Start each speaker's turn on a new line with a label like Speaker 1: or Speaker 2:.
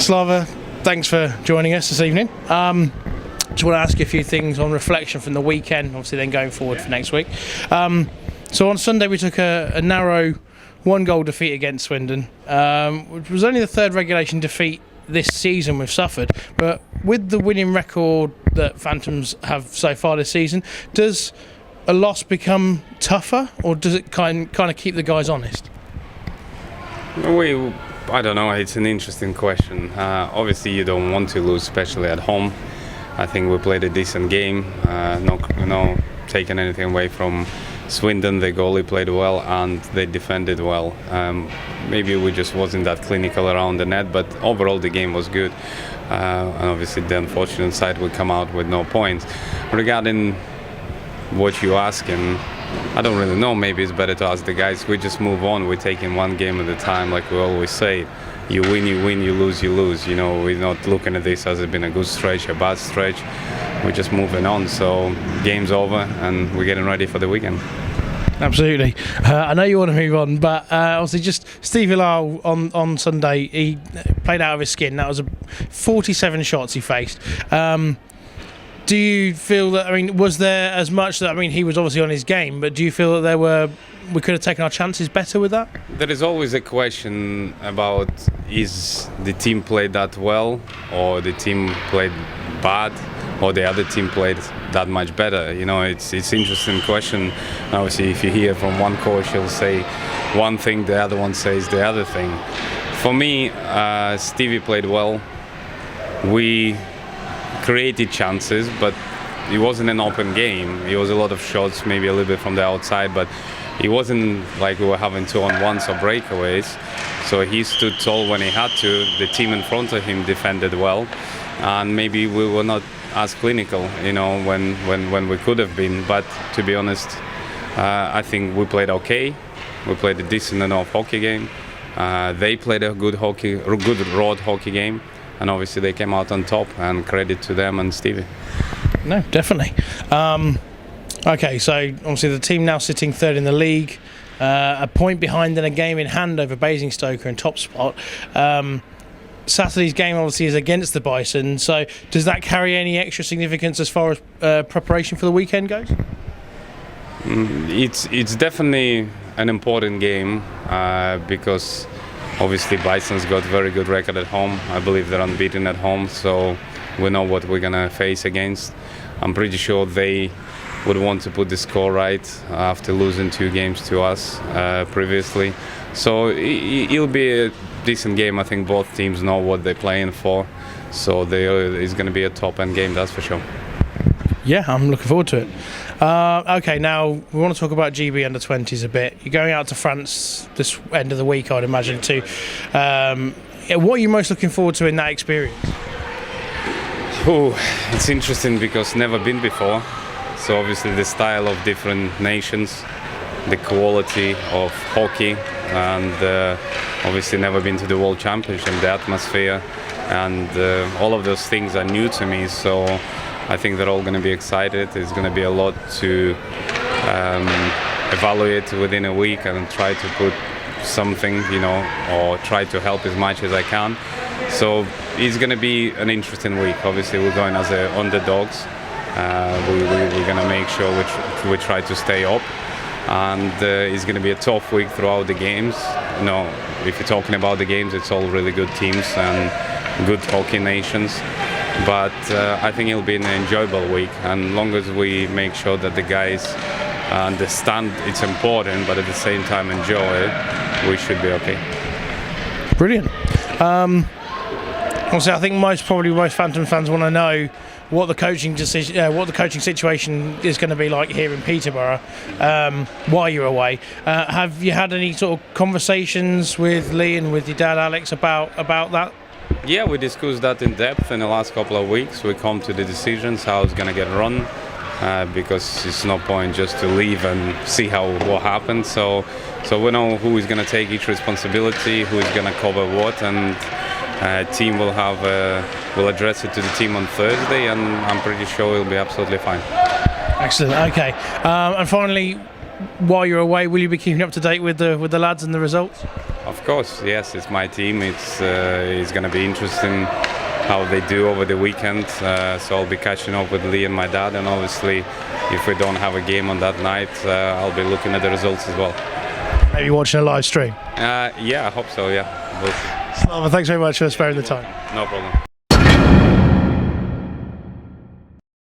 Speaker 1: Slava, thanks for joining us this evening. Just want to ask you a few things on reflection from the weekend, obviously then going forward for next week. So on Sunday we took a narrow 1-goal defeat against Swindon, which was only the third regulation defeat this season we've suffered. But with the winning record that Phantoms have so far this season, does a loss become tougher, or does it kind of keep the guys honest?
Speaker 2: I don't know, it's an interesting question. Obviously you don't want to lose, especially at home. I think we played a decent game, no taking anything away from Swindon. The goalie played well and they defended well. Maybe we just wasn't that clinical around the net, but overall the game was good. And obviously the unfortunate side we come out with no points. Regarding what you're asking, I don't really know. Maybe it's better to ask the guys. We just move on. We're taking one game at a time, like we always say. You win, you lose, you lose. You know, we're not looking at this as it's been a good stretch, a bad stretch. We're just moving on. So game's over, and we're getting ready for the weekend.
Speaker 1: Absolutely. I know you want to move on, but obviously just Steve Hillel on Sunday, he played out of his skin. That was 47 shots he faced. Do you feel that, was there as much that, he was obviously on his game, but do you feel that we could have taken our chances better with that?
Speaker 2: There is always a question about, is the team played that well, or the team played bad, or the other team played that much better? You know, it's interesting question. Obviously, if you hear from one coach, he'll say one thing, the other one says the other thing. For me, Stevie played well. We created chances, but it wasn't an open game. It was a lot of shots, maybe a little bit from the outside, but it wasn't like we were having 2-on-1s or breakaways. So he stood tall when he had to. The team in front of him defended well, and maybe we were not as clinical, when we could have been. But to be honest, I think we played okay. We played a decent enough hockey game. They played a good road hockey game. And obviously they came out on top, and credit to them and Stevie.
Speaker 1: No, definitely. Okay, so obviously the team now sitting third in the league, a point behind and a game in hand over Basingstoke in top spot. Saturday's game obviously is against the Bison, so does that carry any extra significance as far as preparation for the weekend goes?
Speaker 2: It's definitely an important game because obviously Bison's got a very good record at home. I believe they're unbeaten at home, so we know what we're going to face against. I'm pretty sure they would want to put the score right after losing 2 games to us previously. So it'll be a decent game. I think both teams know what they're playing for, so it's going to be a top-end game, that's for sure.
Speaker 1: Yeah, I'm looking forward to it. Okay, now we want to talk about GB under-20s a bit. You're going out to France this end of the week, I'd imagine, too. What are you most looking forward to in that experience?
Speaker 2: It's interesting because never been before. So obviously the style of different nations, the quality of hockey, and obviously never been to the World Championship, the atmosphere, and all of those things are new to me. So I think they're all going to be excited. There's going to be a lot to evaluate within a week and try to put something, or try to help as much as I can. So it's going to be an interesting week. Obviously, we're going as underdogs. We're going to make sure we try to stay up. And it's going to be a tough week throughout the games. If you're talking about the games, it's all really good teams and good hockey nations. But I think it'll be an enjoyable week, and as long as we make sure that the guys understand it's important, but at the same time enjoy it, we should be okay.
Speaker 1: Brilliant. Obviously, I think most Phantom fans want to know what the coaching situation is going to be like here in Peterborough while you're away. Have you had any sort of conversations with Lee and with your dad Alex about that?
Speaker 2: Yeah, we discussed that in depth in the last couple of weeks. We come to the decisions how it's going to get run, because it's no point just to leave and see what happens. So we know who is going to take each responsibility, who is going to cover what, and team will address it to the team on Thursday, and I'm pretty sure it'll be absolutely fine.
Speaker 1: Excellent. Okay, and finally, while you're away, will you be keeping up to date with the lads and the results?
Speaker 2: Of course, yes, it's my team. It's going to be interesting how they do over the weekend. So I'll be catching up with Lee and my dad, and obviously, if we don't have a game on that night, I'll be looking at the results as well.
Speaker 1: Maybe watching a live stream.
Speaker 2: Yeah, I hope so. Yeah.
Speaker 1: Slava, thanks very much for sparing the time.
Speaker 2: No problem.